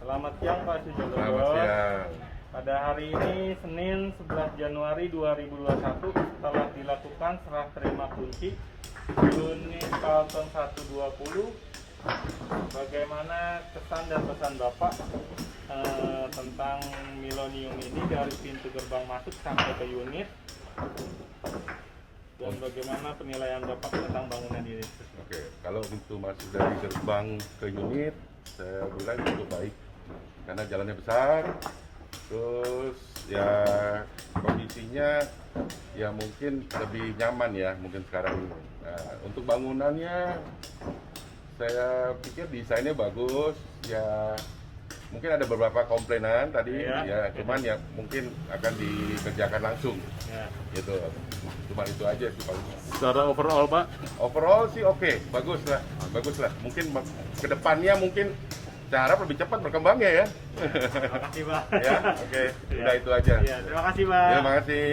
Selamat siang Pak Sujogodo. Selamat siang. Pada hari ini Senin 11 Januari 2021 telah dilakukan serah terima kunci unit Carlton 120. Bagaimana kesan dan pesan Bapak tentang Millennium ini dari pintu gerbang masuk sampai ke unit, dan bagaimana penilaian Bapak tentang bangunan ini? Oke, kalau untuk masuk dari gerbang ke unit, saya bilang cukup baik karena jalannya besar, terus ya kondisinya ya mungkin lebih nyaman ya mungkin sekarang. Nah, untuk bangunannya saya pikir desainnya bagus ya, mungkin ada beberapa komplainan tadi ya, cuman ya mungkin akan dikerjakan langsung gitu. Cuma itu aja sih paling. Secara overall Pak? Overall sih oke, bagus lah. Mungkin kedepannya mungkin saya harap lebih cepat berkembangnya ya. Terima kasih Pak. Ya, oke. Udah itu aja. Ya, terima kasih Pak. Ya, makasih.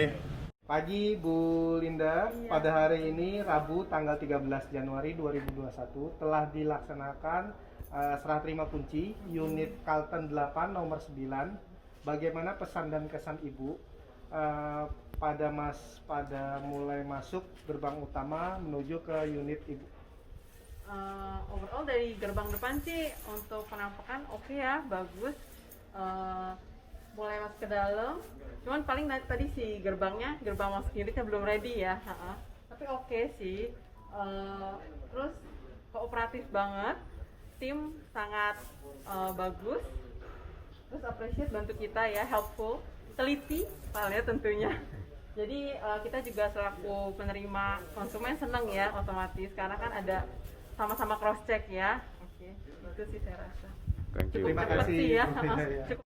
Pagi Bu Linda, pada hari ini Rabu tanggal 13 Januari 2021 telah dilaksanakan serah terima kunci unit Carlton 8 nomor 9. Bagaimana pesan dan kesan Ibu pada mulai masuk gerbang utama menuju ke unit Ibu? Overall dari gerbang depan sih untuk penampakan oke ya, bagus. Mulai masuk ke dalam, cuman paling tadi si gerbang masuk unitnya belum ready ya. Tapi oke sih. Terus kooperatif banget, tim sangat bagus. Terus appreciate bantu kita ya, helpful, teliti paling tentunya. Jadi kita juga selaku penerima konsumen senang ya otomatis karena kan ada sama-sama cross check ya. Oke, itu sih saya rasa. Thank you. Terima kasih. Ya. Bu Linda, ya. Cukup